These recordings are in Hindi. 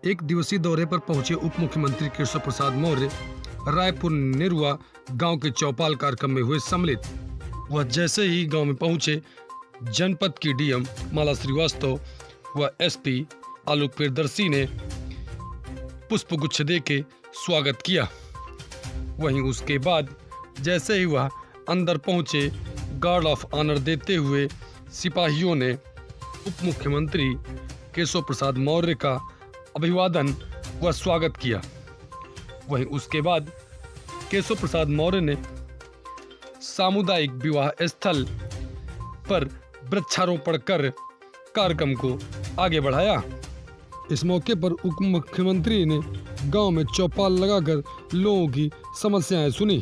एक दिवसीय दौरे पर पहुंचे उप मुख्यमंत्री केशव प्रसाद मौर्य रायपुर नेरुआ गांव के चौपाल कार्यक्रम में हुए सम्मिलित। वह जैसे ही गांव में पहुंचे, जनपद की डीएम माला श्रीवास्तव व एसपी आलोक प्रियदर्शी ने पुष्पगुच्छ देके स्वागत किया। वहीं उसके बाद जैसे ही वह अंदर पहुंचे, गार्ड ऑफ ऑनर देते हुए सिपाहियों ने उप मुख्यमंत्री केशव प्रसाद मौर्य का अभिवादन व स्वागत किया। वहीं उसके बाद केशव प्रसाद मौर्य ने सामुदायिक विवाह स्थल पर वृक्षारोपण कर कार्यक्रम को आगे बढ़ाया। इस मौके पर उप मुख्यमंत्री ने गांव में चौपाल लगाकर लोगों की समस्याएं सुनी।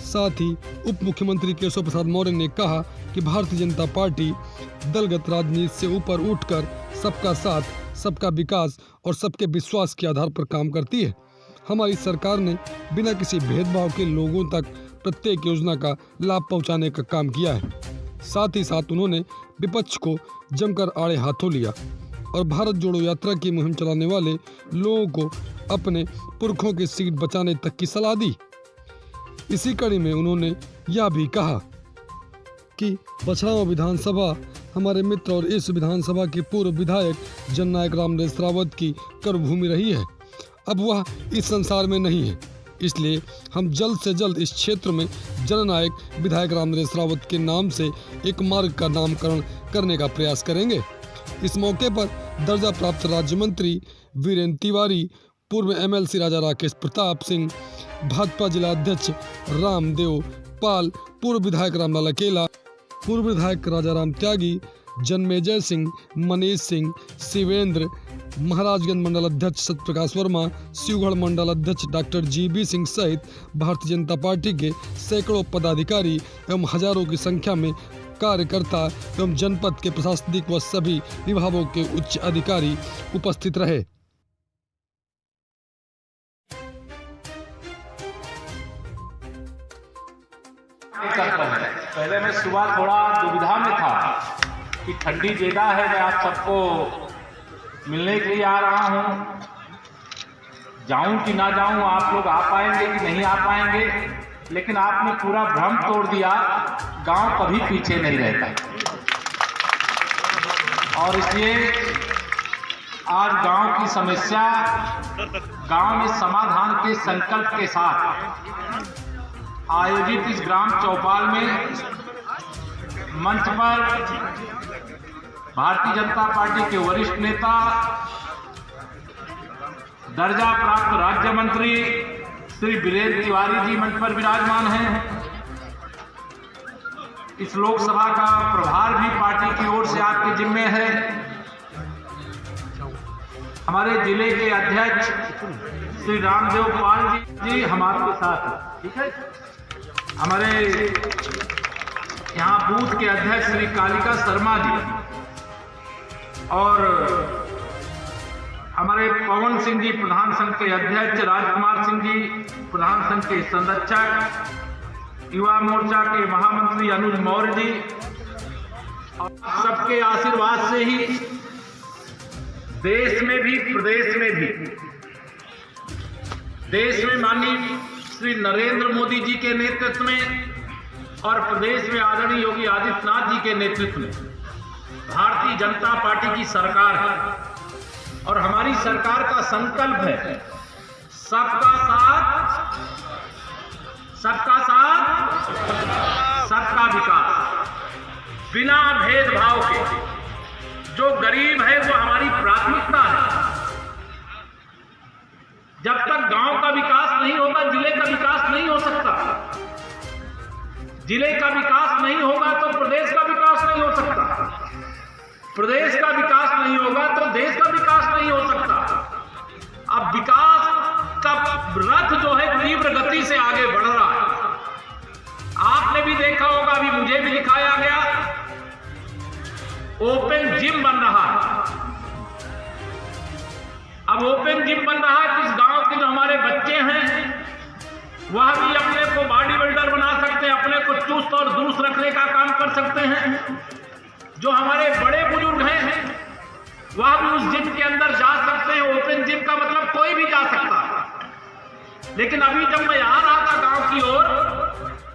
साथ ही उप मुख्यमंत्री केशव प्रसाद मौर्य ने कहा कि भारतीय जनता पार्टी दलगत राजनीति से ऊपर उठकर सबका साथ, सबका विकास और सबके विश्वास के आधार पर काम करती है। हमारी सरकार ने बिना किसी भेदभाव के लोगों तक प्रत्येक योजना का लाभ पहुंचाने का काम किया है। साथ ही साथ उन्होंने विपक्ष को जमकर आड़े हाथों लिया और भारत जोड़ो यात्रा की मुहिम चलाने वाले लोगों को अपने पुरखों की सीट बचाने तक की सलाह दी। इसी कड़ी में उन्होंने यह भी कहा कि बछरावा विधानसभा हमारे मित्र और इस विधानसभा के पूर्व विधायक जननायक रामनरेश रावत की कर्मभूमि रही है। अब वह इस संसार में नहीं है, इसलिए हम जल्द से जल्द इस क्षेत्र में जननायक विधायक रामनरेश रावत के नाम से एक मार्ग का नामकरण करने का प्रयास करेंगे। इस मौके पर दर्जा प्राप्त राज्य मंत्री वीरेंद्र तिवारी, पूर्व एमएलसी राजा राकेश प्रताप सिंह, भाजपा जिला अध्यक्ष रामदेव पाल, पूर्व विधायक रामलाल अकेला, पूर्व विधायक राजाराम त्यागी, जन्मेजय सिंह, मनीष सिंह, शिवेंद्र, महाराजगंज मंडल अध्यक्ष सत्यप्रकाश वर्मा, शिवगढ़ मंडल अध्यक्ष डॉक्टर जीबी सिंह सहित भारतीय जनता पार्टी के सैकड़ों पदाधिकारी एवं हजारों की संख्या में कार्यकर्ता एवं जनपद के प्रशासनिक व सभी विभागों के उच्च अधिकारी उपस्थित रहे। पहले मैं सुबह थोड़ा दुविधा में था कि ठंडी ज्यादा है, मैं आप सबको मिलने के लिए आ रहा हूँ, जाऊं कि ना जाऊं, आप लोग आ पाएंगे कि नहीं आ पाएंगे, लेकिन आपने पूरा भ्रम तोड़ दिया। गांव कभी पीछे नहीं रहता और इसलिए आज गांव की समस्या, गांव में समाधान के संकल्प के साथ आयोजित इस ग्राम चौपाल में मंच पर भारतीय जनता पार्टी के वरिष्ठ नेता, दर्जा प्राप्त राज्य मंत्री श्री वीरेंद्र तिवारी जी मंच पर विराजमान हैं। इस लोकसभा का प्रभार भी पार्टी की ओर से आपके जिम्मे है। हमारे जिले के अध्यक्ष श्री रामदेव पाल जी हम आपके साथ हैं, ठीक है। हमारे यहाँ बूथ के अध्यक्ष श्री कालिका शर्मा जी और हमारे पवन सिंह जी प्रधान संघ के अध्यक्ष, राजकुमार सिंह जी प्रधान संघ के संरक्षक, युवा मोर्चा के महामंत्री अनुज मौर्य जी, और सबके आशीर्वाद से ही देश में भी प्रदेश में भी, देश में माननीय श्री नरेंद्र मोदी जी के नेतृत्व में और प्रदेश में आदरणीय योगी आदित्यनाथ जी के नेतृत्व में भारतीय जनता पार्टी की सरकार है और हमारी सरकार का संकल्प है सबका साथ, सबका साथ, सबका विकास, बिना भेदभाव के। जो गरीब है वो हमारी प्राथमिकता है। जब तक गांव का विकास नहीं होगा, जिले का विकास नहीं हो सकता। जिले का विकास नहीं होगा तो प्रदेश का विकास नहीं हो सकता। प्रदेश का विकास नहीं होगा तो देश का विकास नहीं हो सकता। अब विकास का रथ जो है तीव्र गति से आगे बढ़ रहा है। आपने भी देखा होगा, अभी मुझे भी दिखाया गया, ओपन जिम बन रहा है। अब ओपन जिम बन रहा है तो इस गांव के जो हमारे बच्चे हैं वह भी अपने को बॉडी बिल्डर बना सकते हैं, अपने को चुस्त और दुरुस्त रखने का काम कर सकते हैं। जो हमारे बड़े बुजुर्ग हैं वह भी उस जिम के अंदर जा सकते हैं। ओपन जिम का लेकिन अभी जब मैं आ रहा था गांव की ओर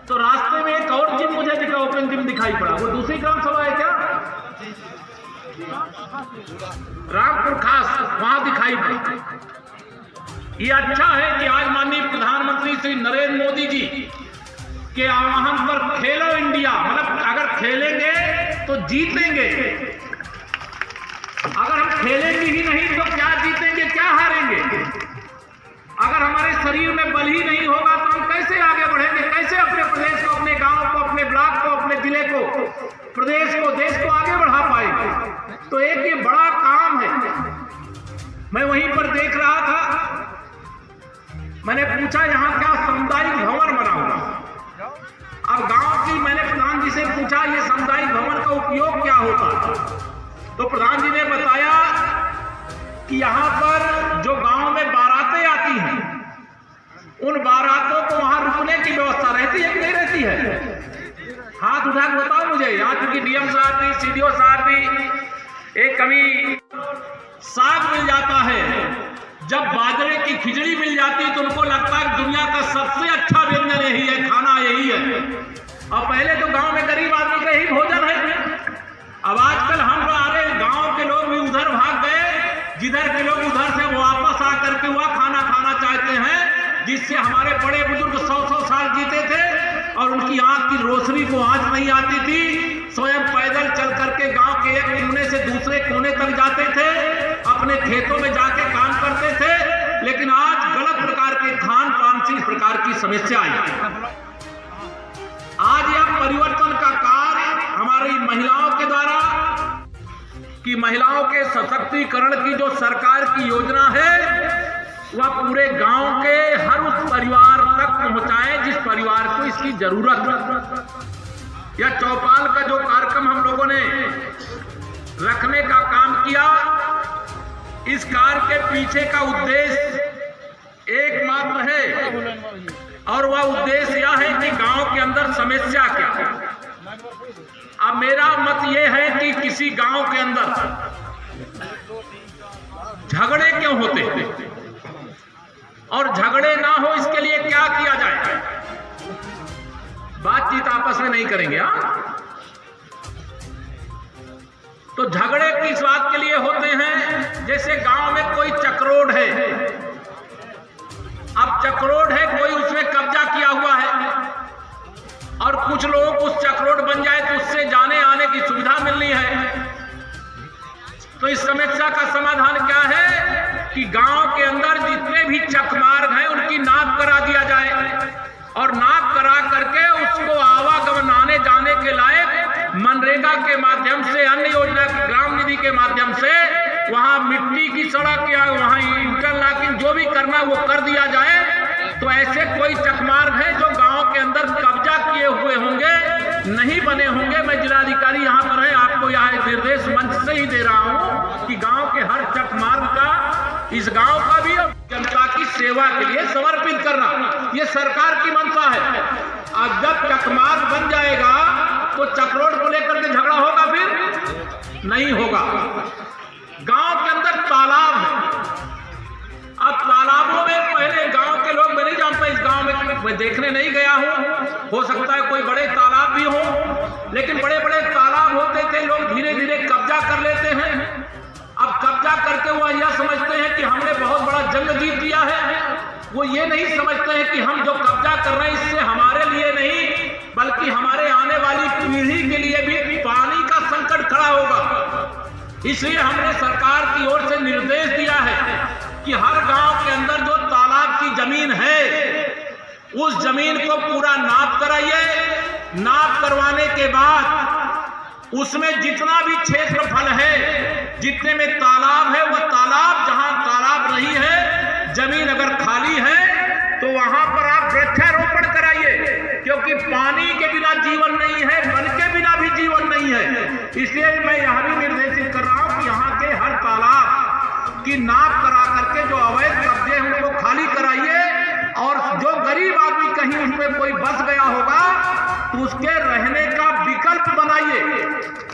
तो रास्ते में एक और जिम मुझे दिखा, ओपन जिम दिखाई पड़ा। वो दूसरी ग्राम सभा है क्या, रामपुर खास, वहां दिखाई पड़ा। ये अच्छा है कि आज माननीय प्रधानमंत्री श्री नरेंद्र मोदी जी के आह्वान पर खेलो इंडिया, मतलब अगर खेलेंगे तो जीतेंगे, अगर हम खेलेंगे ही नहीं तो क्या जीतेंगे, क्या हारेंगे। अगर हमारे शरीर में बल ही नहीं होगा तो हम कैसे आगे बढ़ेंगे, कैसे अपने प्रदेश को, अपने गांव को, अपने ब्लॉक को, अपने जिले को, प्रदेश को, देश को आगे बढ़ा पाएंगे। तो एक ये बड़ा काम है। मैं वहीं पर देख रहा था, मैंने पूछा यहाँ क्या सामुदायिक भवन बना हुआ। अब गांव की मैंने प्रधान जी से पूछा ये सामुदायिक भवन का उपयोग क्या होता, तो प्रधान जी ने बताया कि यहाँ पर जो गांव में बारातें आती हैं, उन बारातों को वहां रुकने की व्यवस्था रहती है कि नहीं रहती है? हाथ उठा के बताओ मुझे। यहाँ चूंकि डीएम साहब भी, सीडीओ साहब भी, एक कभी साग मिल जाता है, जब बाजरे की खिचड़ी मिल जाती है तो उनको लगता है दुनिया का सबसे अच्छा व्यंजन यही है, खाना यही है। और पहले तो गांव में गरीब आदमी का ही भोजन है। अब आजकल हम हमारे गांव के लोग भी उधर भाग गए, जिधर के लोग उधर से वापस आकर के वह खाना खाना चाहते हैं जिससे हमारे बड़े बुजुर्ग 100-100 साल जीते थे और उनकी आंख की रोशनी को आंच नहीं आती थी। स्वयं पैदल चल करके गांव के एक कोने से दूसरे कोने तक जाते थे, अपने खेतों में जाके काम करते थे। लेकिन आज गलत प्रकार के खान पान से इस प्रकार की समस्या आई। आज यह परिवर्तन का कार्य हमारी महिलाओं के द्वारा, कि महिलाओं के सशक्तिकरण की जो सरकार की योजना है वह पूरे गांव के हर उस परिवार तक पहुंचाए जिस परिवार को इसकी जरूरत है। यह चौपाल का जो कार्यक्रम हम लोगों ने रखने का काम किया, इस कार्य के पीछे का उद्देश्य एकमात्र है और वह उद्देश्य यह है कि गांव के अंदर समस्या क्या है। अब मेरा मत यह है कि किसी गांव के अंदर झगड़े क्यों होते हैं और झगड़े ना हो इसके लिए क्या किया जाए। बातचीत आपस में नहीं करेंगे। तो झगड़े किस बात के लिए होते हैं, जैसे गांव में कोई चक्रोड है, अब चक्रोड है, कोई उसमें कब्जा किया हुआ है और कुछ लोगों को उस चक्रोड बन जाए तो उससे जाने आने की सुविधा मिलनी है। तो इस समस्या का समाधान क्या है कि गांव के अंदर जितने भी चकमार्ग हैं उनकी नाप करा दिया जाए और नाप करा करके उसको आवागमन आने जाने के लायक मनरेगा के माध्यम से, अन्य योजना की ग्राम निधि के माध्यम से वहां मिट्टी की सड़क या वहां इंटरलॉकिंग जो भी करना वो कर दिया जाए। तो ऐसे कोई चकमार्ग है जो गांव के अंदर कब्जा किए हुए होंगे, नहीं बने होंगे। मैं जिलाधिकारी यहाँ पर है, आपको यहाँ एक निर्देश मंच से ही दे रहा हूँ कि गांव के हर चकमार्ग का, इस गांव का भी जनता की सेवा के लिए समर्पित करना, ये सरकार की मंशा है। अब जब चकमार्ग बन जाएगा तो चक्रोड को लेकर के झगड़ा होगा, फिर नहीं होगा। गांव के अंदर तालाब है, अब तालाबों में पहले गांव के लोग, मैं नहीं जानता इस गांव में, मैं देखने नहीं गया हूं, हो सकता है कोई बड़े तालाब भी हो, लेकिन बड़े बड़े तालाब होते थे, लोग धीरे धीरे कब्जा कर लेते हैं। अब कब्जा करके वो यह समझते हैं कि हमने बहुत बड़ा जंग जीत लिया है। वो ये नहीं समझते हैं कि हम जो कब्जा कर रहे हैं इससे हमारे लिए नहीं बल्कि हमारे आने वाली पीढ़ी के लिए भी पानी का संकट खड़ा होगा। इसलिए हमने सरकार की ओर से निर्देश दिया है कि हर गांव के अंदर जो तालाब की जमीन है उस जमीन को पूरा नाप कराइए। नाप करवाने के बाद उसमें जितना भी क्षेत्रफल है, जितने में तालाब है, वह तालाब, जहां तालाब नहीं है, जमीन अगर खाली है तो वहां पर आप वृक्षारोपण कराइए, क्योंकि पानी के बिना जीवन नहीं है, वन के बिना भी जीवन नहीं है। इसलिए मैं यह भी निर्देशित कर रहा हूं कि यहाँ के हर तालाब की नाप करा करके जो अवैध कब्जे हैं उनको खाली कराइए और जो गरीब आदमी कहीं उसमें कोई बस गया होगा तो उसके रहने का विकल्प बनाइए,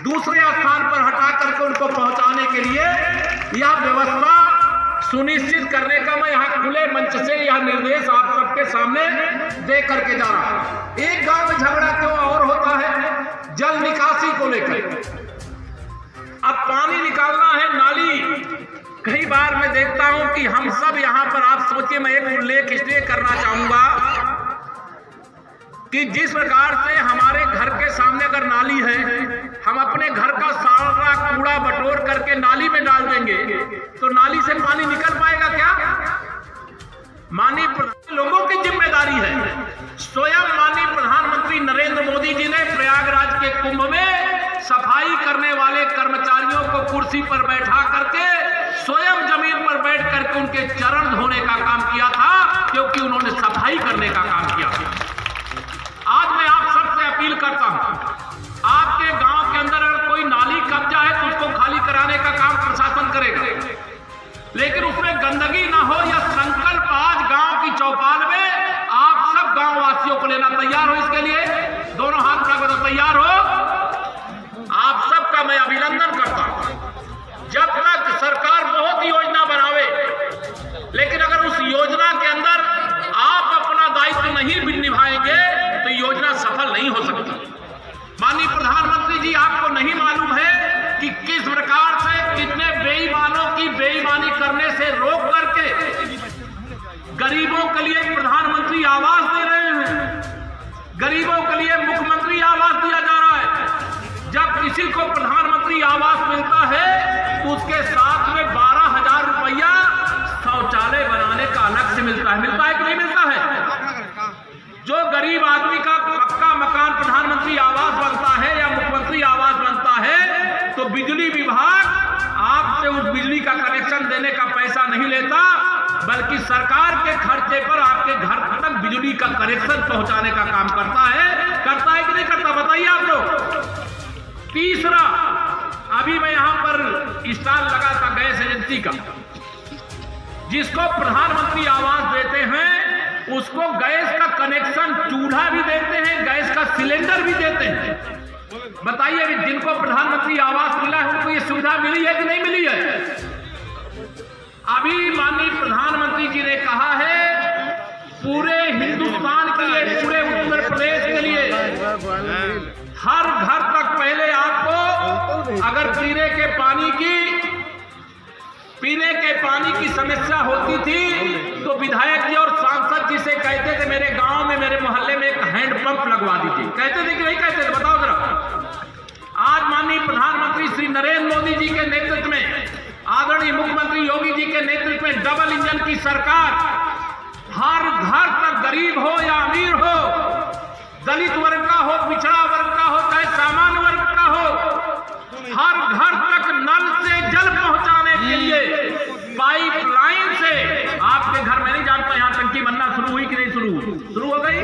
दूसरे स्थान पर हटा करके उनको पहुंचाने के लिए यह व्यवस्था सुनिश्चित करने का मैं यहाँ खुले मंच से यह निर्देश आप सबके सामने दे करके जा रहा हूं। एक गांव में झगड़ा क्यों और होता है जल निकासी को लेकर। अब पानी निकालना है नाली। कई बार मैं देखता हूं कि हम सब यहाँ पर, आप सोचिए, मैं एक उल्लेख इसलिए करना चाहूंगा कि जिस प्रकार से हमारे घर के सामने अगर नाली है, हम अपने घर का सारा कूड़ा बटोर करके नाली में डाल देंगे तो नाली से पानी निकल पाएगा क्या? माननीय लोगों की जिम्मेदारी है। स्वयं माननीय प्रधानमंत्री नरेंद्र मोदी जी ने प्रयागराज के कुंभ में सफाई करने वाले कर्मचारियों को कुर्सी पर बैठा करके स्वयं जमीन पर बैठ करके उनके चरण धोने का काम किया था, क्योंकि उन्होंने सफाई करने का काम किया। आज मैं आप सबसे अपील करता हूं, आपके गांव के अंदर अगर कोई नाली कब्जा है तो उसको खाली कराने का काम प्रशासन करेगा, लेकिन उसमें गंदगी ना हो। यह संकल्प आज गांव की चौपाल में आप सब गांव वासियों को लेना। तैयार हो इसके लिए? दोनों हाथ उठा कर तैयार हो? आप सबका मैं अभिनंदन करता हूं। जब तक सरकार बहुत योजना बनावे, लेकिन अगर उस योजना के अंदर आप अपना दायित्व नहीं निभाएंगे तो योजना सफल नहीं हो सकती। माननीय प्रधानमंत्री जी, आपको नहीं मालूम है कि किस प्रकार से कितने बेईमानों की बेईमानी करने से रोक करके गरीबों के लिए प्रधानमंत्री आवास दे रहे हैं, गरीबों के लिए मुख्यमंत्री आवास दिया जा रहा है। जब किसी को प्रधानमंत्री आवास मिलता है तो उसके साथ में 12,000 रुपया शौचालय बनाने का अलग से मिलता है। मिलता है कि नहीं मिलता है? जो गरीब आदमी का पक्का मकान प्रधानमंत्री आवास बनता है या मुख्यमंत्री आवास बनता है तो बिजली विभाग आपसे उस बिजली का कनेक्शन देने का पैसा नहीं लेता, बल्कि सरकार के खर्चे पर आपके घर तक बिजली का कनेक्शन पहुंचाने का काम करता है। करता है कि नहीं करता? बताइए आप लोग। तीसरा, अभी मैं यहां पर स्टॉल लगा था गैस एजेंसी का, जिसको प्रधानमंत्री आवास देते हैं उसको गैस का कनेक्शन, चूल्हा भी देते हैं, गैस का सिलेंडर भी देते हैं। बताइए, जिनको प्रधानमंत्री आवास मिला है उनको ये सुविधा मिली है कि नहीं मिली है? अभी माननीय प्रधानमंत्री जी ने कहा है पूरे हिंदुस्तान के लिए, पूरे उत्तर प्रदेश के लिए हर घर तक पहले आपको अगर पीने के पानी की समस्या होती थी तो विधायक जी और सांसद जी से कहते थे मेरे गांव में, मेरे मोहल्ले में एक हैंडपंप लगवा दीजिए। कहते थे कि नहीं कहते थे? बताओ जरा। आज माननीय प्रधानमंत्री श्री नरेंद्र मोदी जी के नेतृत्व में, आदरणीय मुख्यमंत्री योगी जी के नेतृत्व में डबल इंजन की सरकार हर घर तक, गरीब हो या अमीर हो, दलित वर्ग का हो, पिछड़ा वर्ग का हो, चाहे सामान्य वर्ग का हो, हर घर तक नल से जल पहुंचाने के लिए पाइपलाइन से आपके घर में, नहीं जानता यहां टंकी बनना शुरू हुई कि नहीं शुरू हो गई?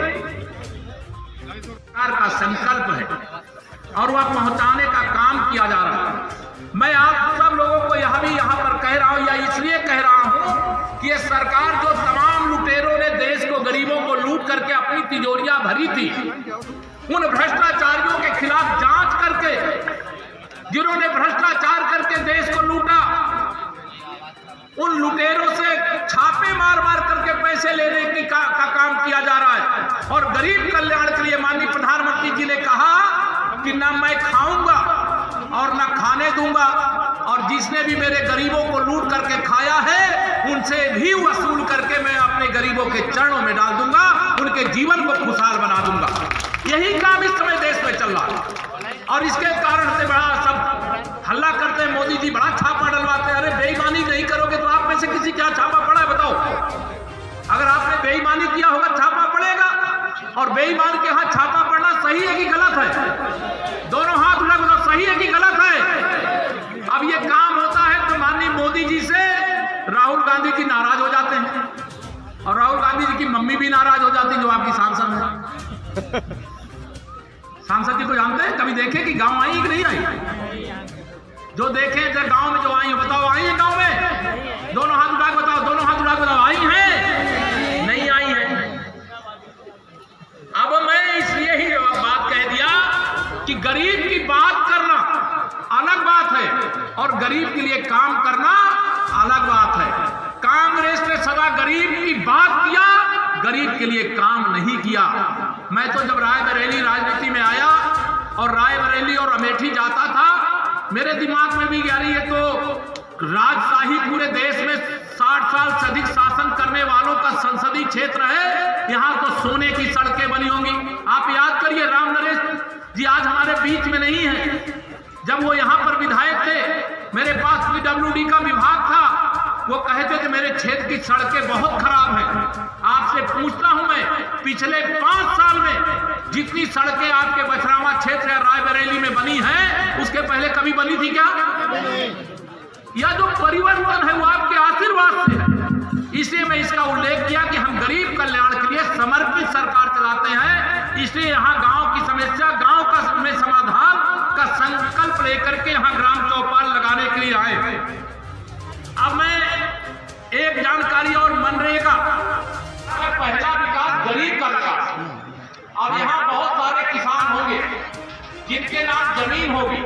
सरकार का संकल्प है और वह पहुंचाने का काम किया जा रहा है। मैं आप सब लोगों को यह भी यहां पर कह रहा हूं, या इसलिए कह रहा हूं कि यह सरकार जो तमाम लुटेरों ने देश को, गरीबों को लूट करके अपनी तिजोरियां भरी थी, उन भ्रष्टाचारियों के खिलाफ जांच करके, जिन्होंने भ्रष्टाचार करके देश को लूटा, उन लुटेरों से छापे मार मार करके पैसे लेने की का काम किया जा रहा है। और गरीब कल्याण के लिए माननीय प्रधानमंत्री जी ने कहा कि ना मैं खाऊंगा और ना खाने दूंगा, और जिसने भी मेरे गरीबों को लूट करके खाया है उनसे भी वसूल करके मैं अपने गरीबों के चरणों में डाल दूंगा, उनके जीवन को खुशहाल बना दूंगा। यही काम इस समय देश में चल रहा है और इसके कारण से बड़ा सब हल्ला करते हैं, मोदी जी बड़ा छापा डलवाते हैं। अरे बेईमानी नहीं करोगे तो आप में से किसी क्या छापा पड़ा है? बताओ। अगर आपने बेईमानी किया होगा छापा पड़ेगा, और बेईमान के हाथ छापा पड़ना सही है कि गलत है? दोनों हाथ उठा बताओ, सही है कि गलत है? अब ये काम होता है तो माननीय मोदी जी से राहुल गांधी जी नाराज हो जाते हैं, और राहुल गांधी जी की मम्मी भी नाराज हो जाती है जो आपकी सांसद है। सांसद जी को जानते हैं? कभी देखे कि गांव आई कि नहीं आई? जो देखे जब गांव में जो आई हो, बताओ आई है गांव में? दोनों हाथ उठा के बताओ, दोनों हाथ उठा के बताओ, आई है? नहीं आई है। अब मैं इसलिए ही बात कह दिया कि गरीब की बात करना अलग बात है और गरीब के लिए काम करना अलग बात है। गरीब के लिए काम नहीं किया। मैं तो जब रायबरेली राजनीति में आया और रायबरेली और अमेठी जाता था, मेरे दिमाग में भी यार ये तो राजशाही पूरे देश में 60 साल से अधिक शासन करने वालों का संसदीय क्षेत्र है, यहाँ तो सोने की सड़कें बनी होंगी। आप याद करिए, राम नरेश जी आज हमारे बीच में नहीं है। जब वो यहाँ पर विधायक थे, मेरे पास पीडब्ल्यूडी का विभाग था, वो कहते थे मेरे क्षेत्र की सड़कें बहुत खराब हैं। आपसे पूछता हूं मैं, पिछले 5 साल में जितनी सड़कें आपके बछरावा क्षेत्र या रायबरेली में बनी हैं, उसके पहले कभी बनी थी क्या? या जो परिवर्तन है वो आपके आशीर्वाद से है। इसलिए मैं इसका उल्लेख किया कि हम गरीब कल्याण के लिए समर्पित सरकार चलाते हैं। इसलिए यहाँ गांव की समस्या, गांव का में समाधान का संकल्प लेकर के यहाँ ग्राम चौपाल लगाने के लिए आए हैं। अब मैं एक जानकारी और, मनरेगा पहला विकास गरीब का विकास। अब यहाँ बहुत सारे किसान होंगे जिनके नाम जमीन होगी,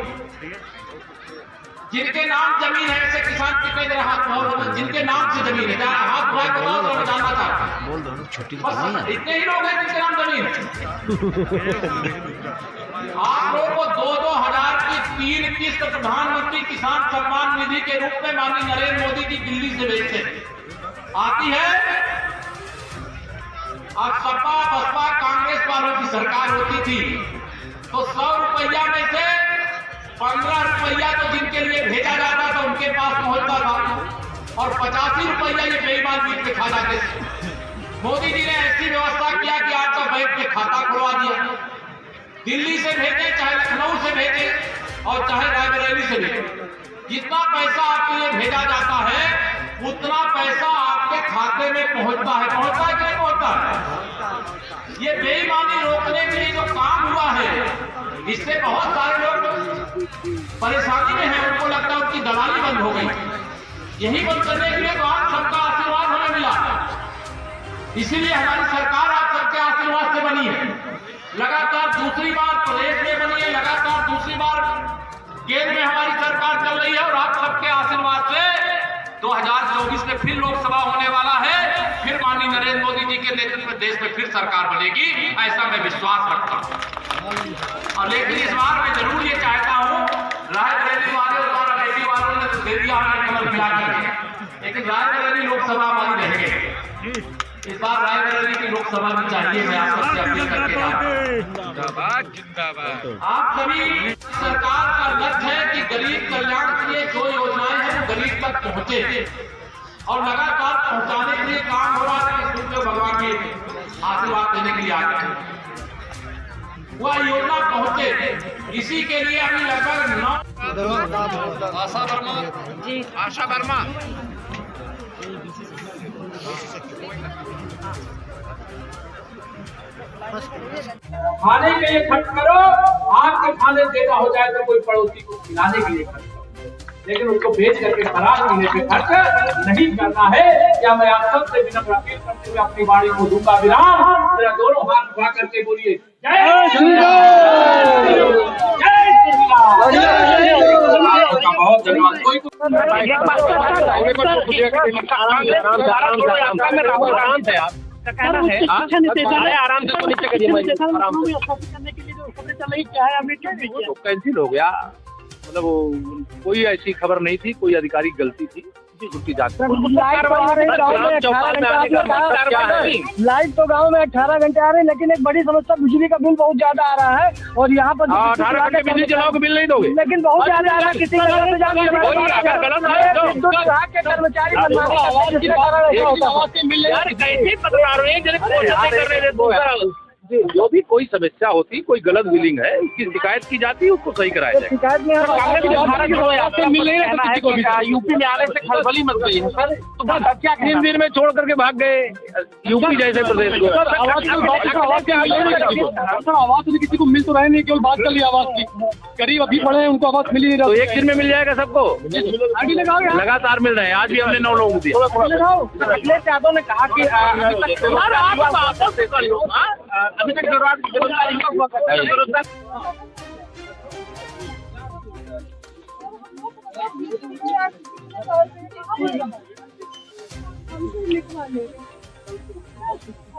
जिनके नाम जमीन है, ऐसे किसान कितने देर हाथ बहुत, जिनके नाम से जमीन है, हाथ बुआ बताओ तो मैं जानना चाहता हूं। बोल दो छोटी बस इतने ही लोग हैं जिनके नाम जमीन है। आप लोगों को 2-2 हजार की 3 किस्त प्रधानमंत्री किसान सम्मान निधि के रूप में माननीय नरेंद्र मोदी जी दिल्ली से भेजते आती है। अब सपा बसपा कांग्रेस वालों की सरकार होती थी तो 100 रुपया में से 15 रुपया तो जिनके लिए भेजा जाता था उनके पास पहुंचता था, और 85 रुपया ये बेईमान बीच में खा जाते थे। मोदी जी ने ऐसी व्यवस्था किया कि आपका बैंक में खाता खुलवा दिया। दिल्ली से भेजे, चाहे लखनऊ से भेजे और चाहे रायबरेली से भेजे, जितना पैसा आपके लिए भेजा जाता है उतना पैसा आपके खाते में पहुंचता है। पहुंचता है कि नहीं पहुंचता है? ये बेईमानी रोकने के लिए जो काम हुआ है, इससे बहुत सारे लोग परेशानी में हैं। उनको लगता है उनकी दलाली बंद हो गई। यही बंद करने के लिए तो आप सबका आशीर्वाद हमें मिला, इसीलिए हमारी सरकार आप सबके आशीर्वाद से बनी है। लगातार दूसरी बार प्रदेश में बनी है, लगातार दूसरी बार केंद्र में हमारी सरकार चल रही है, और आप सबके आशीर्वाद से 2024 में फिर लोकसभा होने वाला है। फिर माननीय नरेंद्र मोदी जी के नेतृत्व में देश में फिर सरकार बनेगी, ऐसा मैं विश्वास रखता हूं। और लेकिन इस बार मैं जरूर ये चाहता हूं, रायबरेली वाले और अमेठी वालों ने तो दे दिया हमें कमल खिला करके, लेकिन रायबरेली लोकसभा हमारी रहेगी। इस बार रायबरेली की लोकसभा भी चाहिए। मैं आप सबसे अपील करके आप सभी, सरकार का लक्ष्य है कि गरीब कल्याण के लिए जो योजनाएं हैं वो गरीब तक पहुंचे, और लगातार पहुंचाने के लिए काम हो रहा है। सूर्य भगवान के आशीर्वाद देने के लिए आते हैं, वह योजना पहुंचे। इसी के लिए अभी लगभग 9 आशा वर्मा जी, आशा वर्मा खाने के लिए खर्च करो, आपके खाने देना हो जाए तो कोई पड़ोसी को खिलाने के लिए खर्च करो, लेकिन उसको बेच करके खराब पीने पे खर्च नहीं करना है। या मैं आप सबसे विनम्र अपील करते हुए अपनी वाणी को दूंगा विराम। मेरा दोनों हाथ उठा करके बोलिए जय श्री राम, जय श्री राम। बहुत धन्यवाद। कोई आराम से नीचे करिए, कैंसिल हो गया। मतलब कोई ऐसी खबर नहीं थी, कोई अधिकारी गलती थी, छुट्टी जाकर लाइट तो गांव में 18 घंटे आ रहे हैं, लेकिन एक बड़ी समस्या बिजली का बिल बहुत ज्यादा आ रहा है। और यहाँ पर 18 घंटे बिजली चलाओ के बिल नहीं दोगे, लेकिन बहुत ज्यादा आ रहा है। किसी के कर्मचारी जो भी कोई समस्या होती, कोई गलत बिलिंग है, उसकी शिकायत की जाती है, उसको सही कराया जाए। शिकायत में यूपी में आने से खलबली मच गई है सर, तो क्या 3 दिन में छोड़ करके भाग गए यूपी जैसे प्रदेश को। आवाज तो किसी को मिल तो रहे नहीं, केवल बात कर ली आवाज की। गरीब अभी पड़े हैं, उनको आवाज मिली नहीं रहा। तो 1 दिन में मिल जाएगा सबको, लगातार मिल रहे हैं। आज भी हमने 9 लोगों को दिया। अखिलेश यादव ने कहा कि अभी तक जरूरत बेरोजगार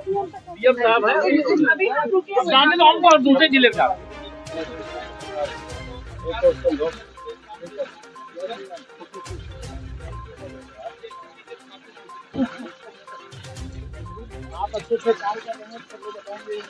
डीएम साहब है, जाने दो हमको, दूसरे जिले का। आप अच्छे से काम कर रहे हैं, सबको बताएंगे।